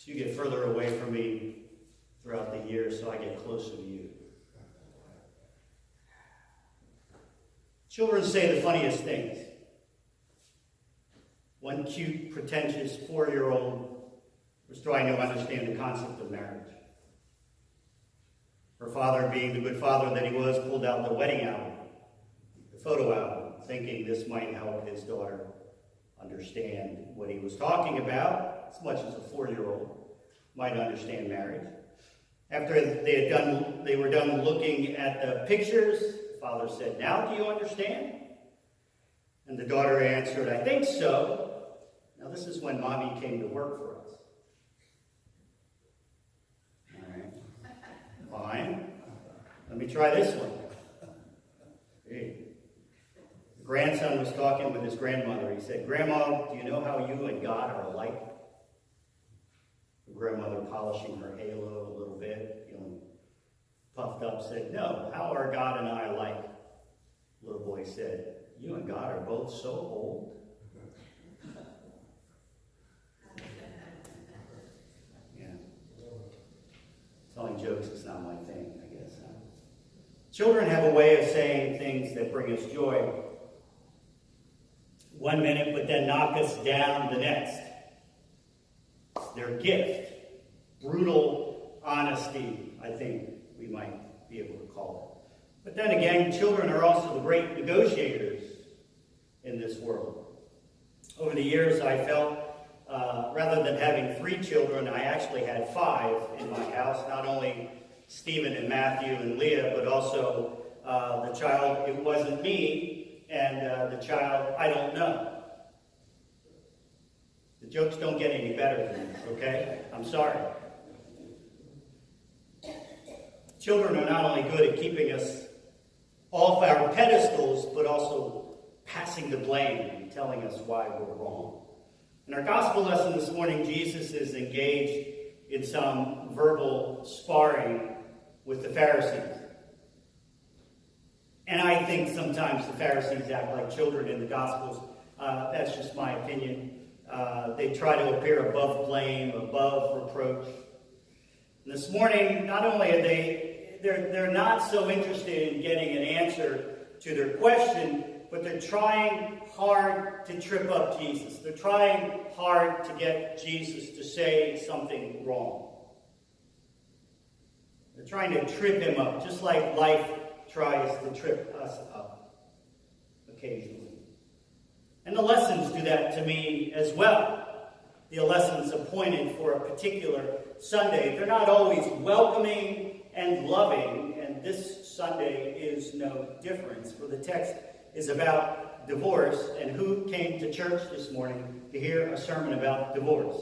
So you get further away from me throughout the years, so I get closer to you. Children say the funniest things. One cute, pretentious 4-year-old was trying to understand the concept of marriage. Her father, being the good father that he was, pulled out the wedding album, the photo album, thinking this might help his daughter understand what he was talking about, as much as a 4-year-old might understand marriage. After they were done looking at the pictures, the father said, "Now do you understand?" And the daughter answered, "I think so." Now this is when Mommy came to work for us. All right, fine. Let me try this one. Hey. The grandson was talking with his grandmother. He said, "Grandma, do you know how you and God are alike?" The grandmother, polishing her halo a little bit, feeling puffed up, said, "No, how are God and I alike?" The little boy said, "You and God are both so old." Yeah. Telling jokes is not my thing, I guess. Children have a way of saying things that bring us joy one minute, but then knock us down the next. It's their gift. Brutal honesty, I think we might be able to call it. But then again, children are also the great negotiators in this world. Over the years, I felt, rather than having 3 children, I actually had 5 in my house. Not only Stephen and Matthew and Leah, but also the child, it wasn't me, and the child, I don't know. The jokes don't get any better than this, okay? I'm sorry. Children are not only good at keeping us off our pedestals, but also passing the blame and telling us why we're wrong. In our gospel lesson this morning, Jesus is engaged in some verbal sparring with the Pharisees. And I think sometimes the Pharisees act like children in the Gospels. That's just my opinion. They try to appear above blame, above reproach. And this morning, not only are they're not so interested in getting an answer to their question, but they're trying hard to trip up Jesus. They're trying hard to get Jesus to say something wrong. They're trying to trip him up, just like life tries to trip us up occasionally. And the lessons do that to me as well. The lessons appointed for a particular Sunday, they're not always welcoming and loving, and this Sunday is no difference, for the text is about divorce, and who came to church this morning to hear a sermon about divorce?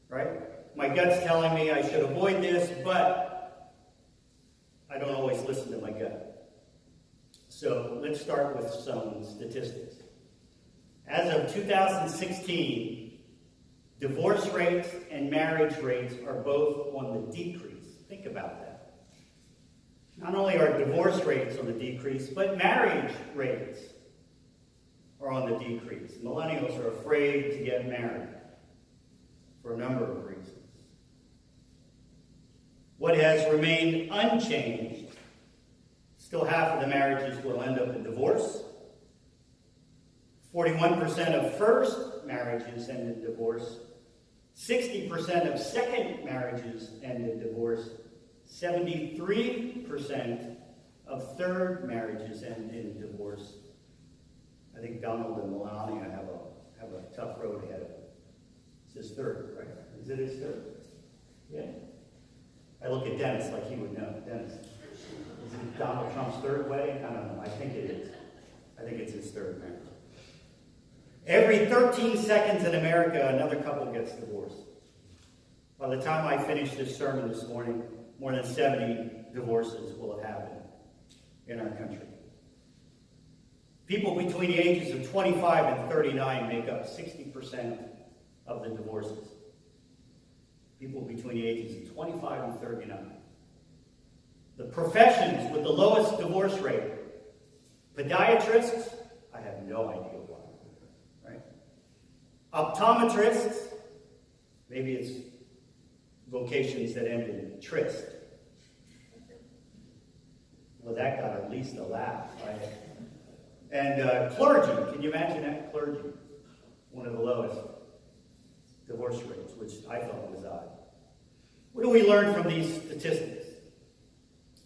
Right? My gut's telling me I should avoid this, but I don't always listen to my gut. So let's start with some statistics. As of 2016, divorce rates and marriage rates are both on the decrease. Think about that. Not only are divorce rates on the decrease, but marriage rates are on the decrease. Millennials are afraid to get married for a number of reasons. What has remained unchanged, still half of the marriages will end up in divorce. 41% of first marriages end in divorce. 60% of second marriages end in divorce. 73% of third marriages end in divorce. I think Donald and Melania have a tough road ahead of them. It's his third, right? Is it his third? Yeah. I look at Dennis like he would know. Dennis, is it Donald Trump's third wedding? I don't know. I think it is. I think it's his third marriage. Every 13 seconds in America, another couple gets divorced. By the time I finish this sermon this morning, more than 70 divorces will have happened in our country. People between the ages of 25 and 39 make up 60% of the divorces. People between the ages of 25 and 39. The professions with the lowest divorce rate: podiatrists, I have no idea why. Right? Optometrists, Maybe it's vocations that end in tryst. Well, that got at least a laugh, right? And clergy, can you imagine that? Clergy, one of the lowest divorce rates, which I thought was odd. What do we learn from these statistics?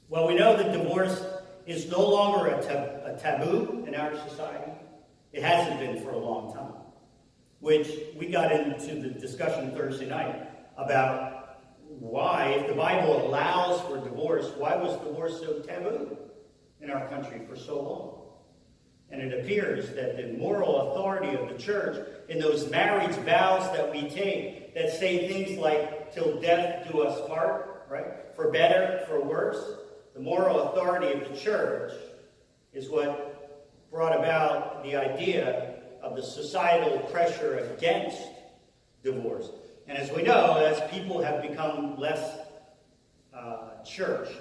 Well, we know that divorce is no longer a taboo in our society. It hasn't been for a long time, which we got into the discussion Thursday night about why, if the Bible allows for divorce, why was divorce so taboo in our country for so long? And it appears that the moral authority of the church in those marriage vows that we take that say things like, till death do us part, right? For better, for worse. The moral authority of the church is what brought about the idea of the societal pressure against divorce. And as we know, as people have become less churched,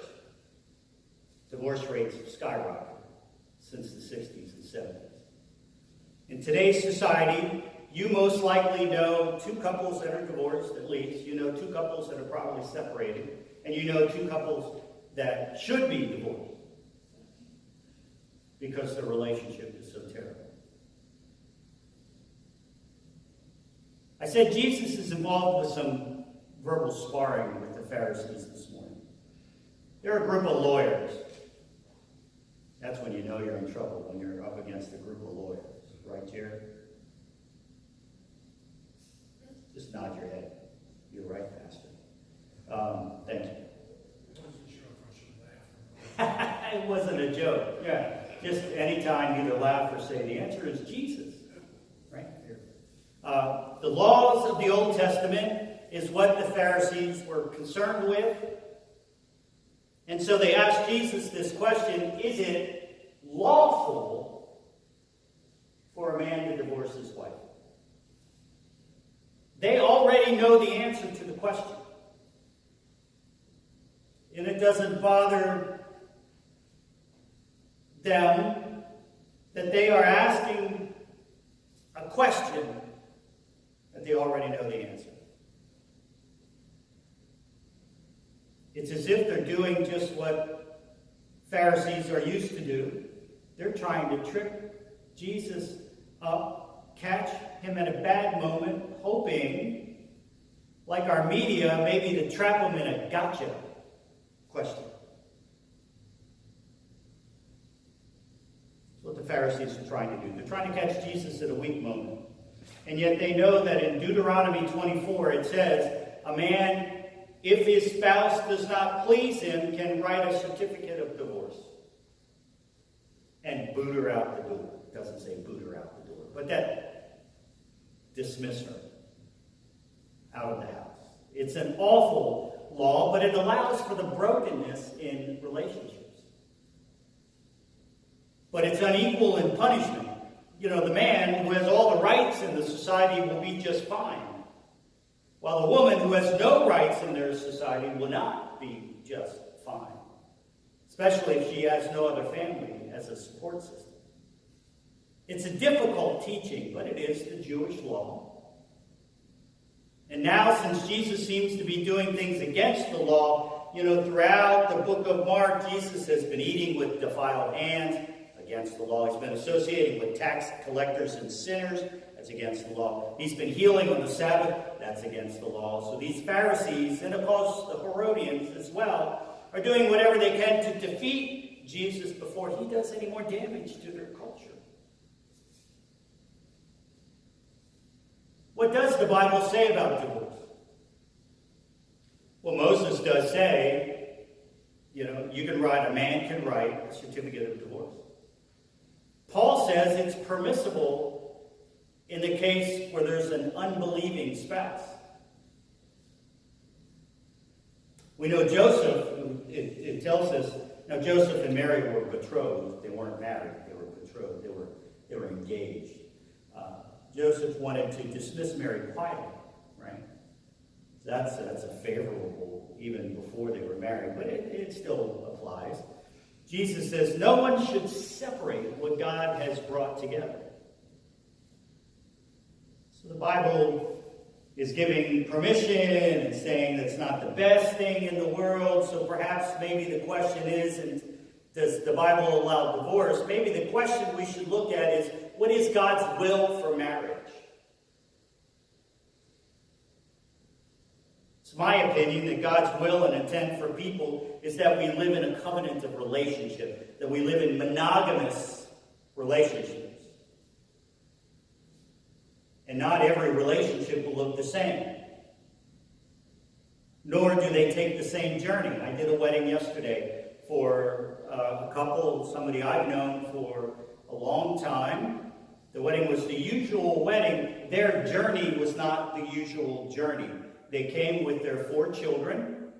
divorce rates have skyrocketed since the 60s and 70s. In today's society, you most likely know two couples that are divorced, at least. You know two couples that are probably separated. And you know two couples that should be divorced because their relationship is so terrible. I said Jesus is involved with some verbal sparring with the Pharisees this morning. They're a group of lawyers. That's when you know you're in trouble, when you're up against a group of lawyers. Right, Jared? Just nod your head. You're right, Pastor. Thank you. It wasn't a joke. Yeah. Just anytime either laugh or say, the answer is Jesus. Right here. The laws of the Old Testament is what the Pharisees were concerned with. And so they asked Jesus this question, is it lawful for a man to divorce his wife? They already know the answer to the question. And it doesn't bother them that they are asking a question that they already know the answer. It's as if they're doing just what Pharisees are used to do. They're trying to trip Jesus up, catch him at a bad moment, hoping, like our media, maybe to trap him in a gotcha question. That's what the Pharisees are trying to do. They're trying to catch Jesus at a weak moment. And yet they know that in Deuteronomy 24 it says, a man, if his spouse does not please him, can write a certificate of divorce and boot her out the door. It doesn't say boot her out the door, but that dismiss her out of the house. It's an awful law, but it allows for the brokenness in relationships. But it's unequal in punishment. You know, the man who has all the rights in the society will be just fine, while the woman who has no rights in their society will not be just fine, especially if she has no other family as a support system. It's a difficult teaching, but it is the Jewish law. And now, since Jesus seems to be doing things against the law, you know, throughout the book of Mark, Jesus has been eating with defiled hands, against the law. He's been associating with tax collectors and sinners. That's against the law. He's been healing on the Sabbath. That's against the law. So these Pharisees, and of course the Herodians as well, are doing whatever they can to defeat Jesus before he does any more damage to their culture. What does the Bible say about divorce? Well, Moses does say, you know, a man can write a certificate of divorce. Paul says it's permissible in the case where there's an unbelieving spouse. We know Joseph, it tells us, now Joseph and Mary were betrothed. They weren't married. They were betrothed. They were engaged. Joseph wanted to dismiss Mary quietly, right? That's a favorable, even before they were married, but it still applies. Jesus says, no one should separate what God has brought together. So the Bible is giving permission and saying that's not the best thing in the world. So perhaps maybe the question is, and does the Bible allow divorce? Maybe the question we should look at is, what is God's will for marriage? It's my opinion that God's will and intent for people is that we live in a covenant of relationship, that we live in monogamous relationships. And not every relationship will look the same. Nor do they take the same journey. I did a wedding yesterday for a couple, somebody I've known for a long time. The wedding was the usual wedding. Their journey was not the usual journey. They came with their 4 children.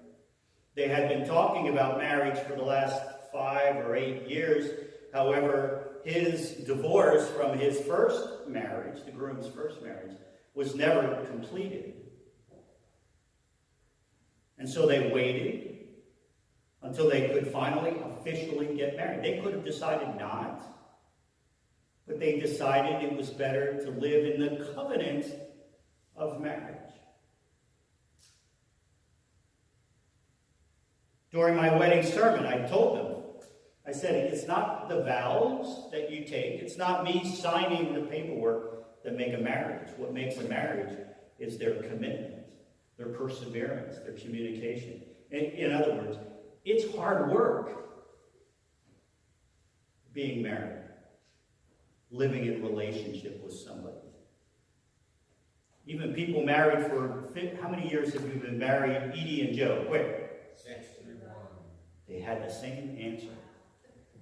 They had been talking about marriage for the last 5 or 8 years. However, his divorce from his first marriage, the groom's first marriage, was never completed. And so they waited until they could finally officially get married. They could have decided not, but they decided it was better to live in the covenant of marriage. During my wedding sermon, I told them, I said, it's not the vows that you take. It's not me signing the paperwork that make a marriage. What makes a marriage is their commitment, their perseverance, their communication. In other words, it's hard work being married, living in relationship with somebody. Even people married for, how many years have you been married? Edie and Joe, quick. 61. They had the same answer.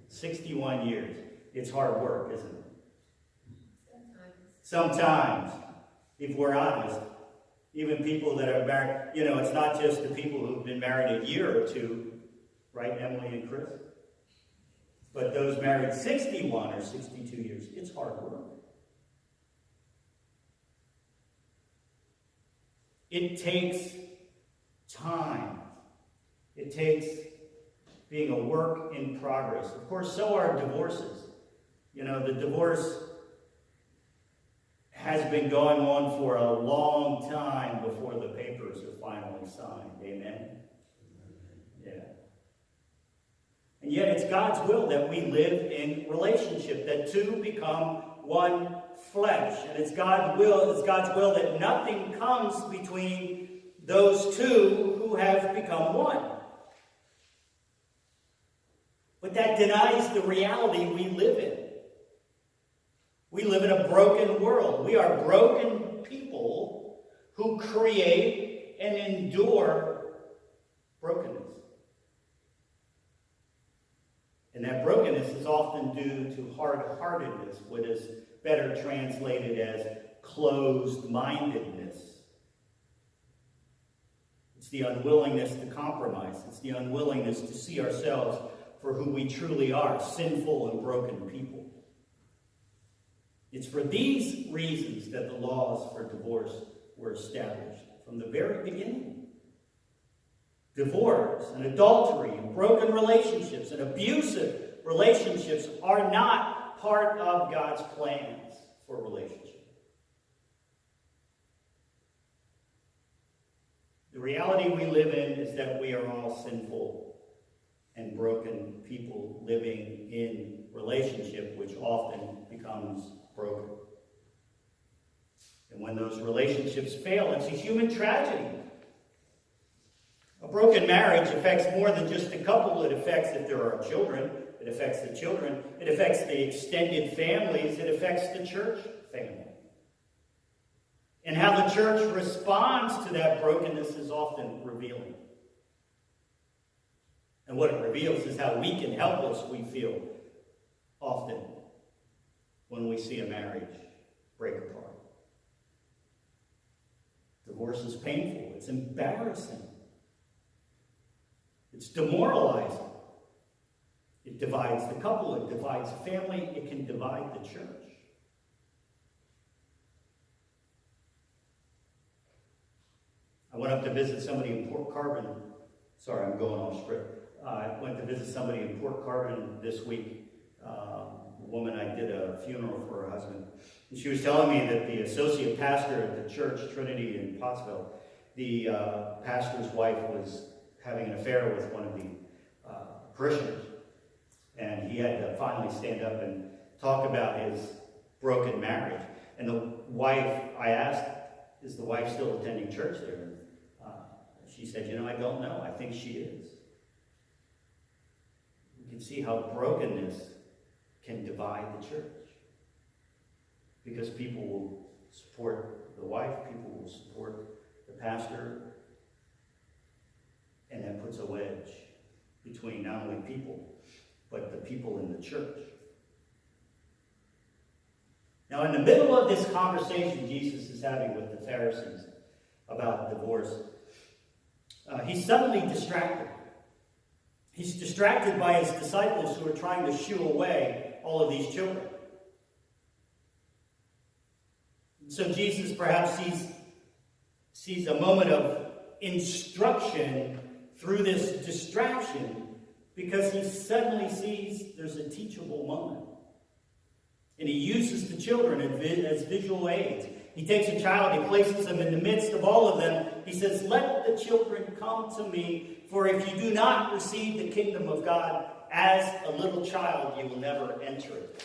61 years. It's hard work, isn't it? Sometimes, if we're honest, even people that are married, it's not just the people who've been married a year or two, right, Emily and Chris? But those married 61 or 62 years, it's hard work. It takes time. It takes being a work in progress. Of course, so are divorces. The divorce has been going on for a long time before the papers are finally signed. Amen? Yeah. And yet it's God's will that we live in relationship, that two become one flesh. And it's God's will that nothing comes between those two who have become one. But that denies the reality we live in. We live in a broken world. We are broken people who create and endure brokenness. And that brokenness is often due to hard-heartedness, what is better translated as closed-mindedness. It's the unwillingness to compromise. It's the unwillingness to see ourselves for who we truly are, sinful and broken people. It's for these reasons that the laws for divorce were established from the very beginning. Divorce and adultery and broken relationships and abusive relationships are not part of God's plans for relationship. The reality we live in is that we are all sinful and broken people living in relationship, which often becomes broken. And when those relationships fail, it's a human tragedy. A broken marriage affects more than just the couple. It affects, if there are children, it affects the children. It affects the extended families. It affects the church family. And how the church responds to that brokenness is often revealing. And what it reveals is how weak and helpless we feel often when we see a marriage break apart. Divorce is painful. It's embarrassing. It's demoralizing. It divides the couple. It divides the family. It can divide the church. I went up to visit somebody in Port Carbon. Sorry, I'm going off script. I went to visit somebody in Port Carbon this week. woman, I did a funeral for her husband. And she was telling me that the associate pastor at the church, Trinity in Pottsville, the pastor's wife was having an affair with one of the parishioners. And he had to finally stand up and talk about his broken marriage. And the wife, I asked, is the wife still attending church there? She said, I don't know. I think she is. You can see how brokenness can divide the church. Because people will support the wife, people will support the pastor, and that puts a wedge between not only people, but the people in the church. Now, in the middle of this conversation Jesus is having with the Pharisees about divorce, he's suddenly distracted. He's distracted by his disciples who are trying to shoo away all of these children. So Jesus perhaps sees a moment of instruction through this distraction because he suddenly sees there's a teachable moment. And he uses the children as visual aids. He takes a child, he places them in the midst of all of them. He says, "Let the children come to me, for if you do not receive the kingdom of God as a little child, you will never enter it."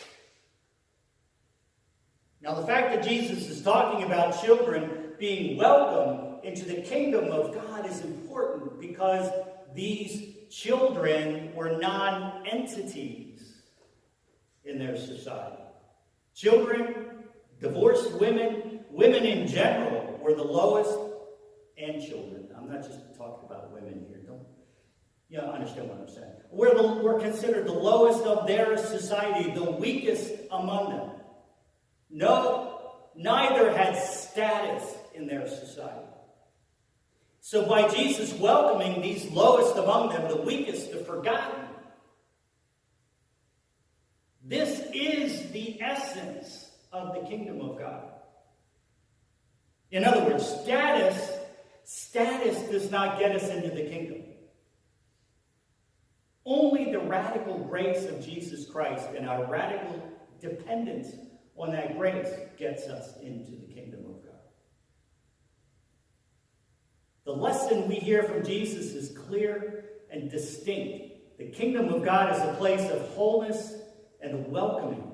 Now, the fact that Jesus is talking about children being welcome into the kingdom of God is important because these children were non-entities in their society. Children, divorced women, women in general were the lowest, and children. I'm not just talking about women here. Don't understand what I'm saying. We're considered the lowest of their society, the weakest among them. No, neither had status in their society. So by Jesus welcoming these lowest among them, the weakest, the forgotten, this is the essence of the kingdom of God. In other words, status does not get us into the kingdom. Only the radical grace of Jesus Christ and our radical dependence on that grace gets us into the kingdom of God. The lesson we hear from Jesus is clear and distinct. The kingdom of God is a place of wholeness and welcoming.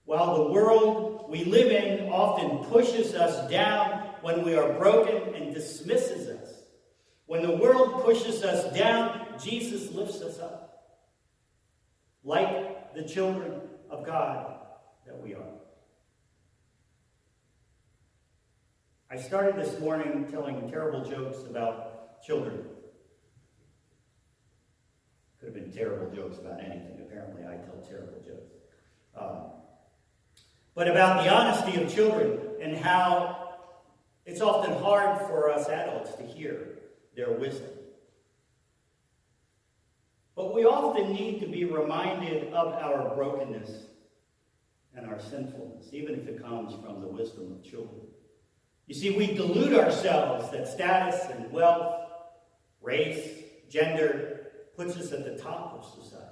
While the world we live in often pushes us down when we are broken and dismisses us, when the world pushes us down, Jesus lifts us up. Like the children of God that we are. I started this morning telling terrible jokes about children. Could have been terrible jokes about anything. Apparently, I tell terrible jokes. But about the honesty of children and how it's often hard for us adults to hear their wisdom. But we often need to be reminded of our brokenness and our sinfulness, even if it comes from the wisdom of children. You see, we delude ourselves that status and wealth, race, gender puts us at the top of society.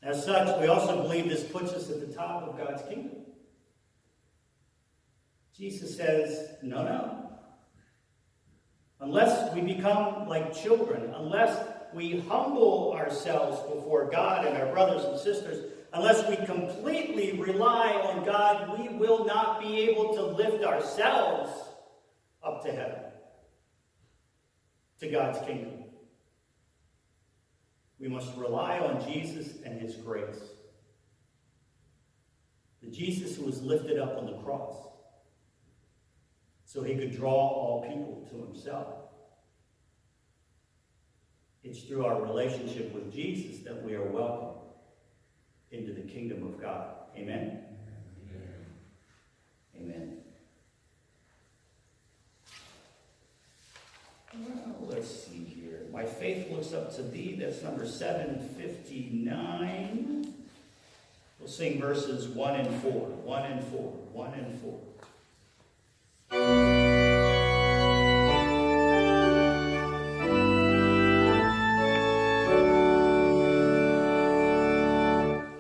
As such, we also believe this puts us at the top of God's kingdom. Jesus says, no. Unless we become like children, unless we humble ourselves before God and our brothers and sisters, unless we completely rely on God, we will not be able to lift ourselves up to heaven, to God's kingdom. We must rely on Jesus and his grace. The Jesus who was lifted up on the cross so he could draw all people to himself. It's through our relationship with Jesus that we are welcomed into the kingdom of God. Amen? Amen. Well, let's see here. My faith looks up to thee. That's number 759. We'll sing verses 1 and 4. 1 and 4. 1 and 4.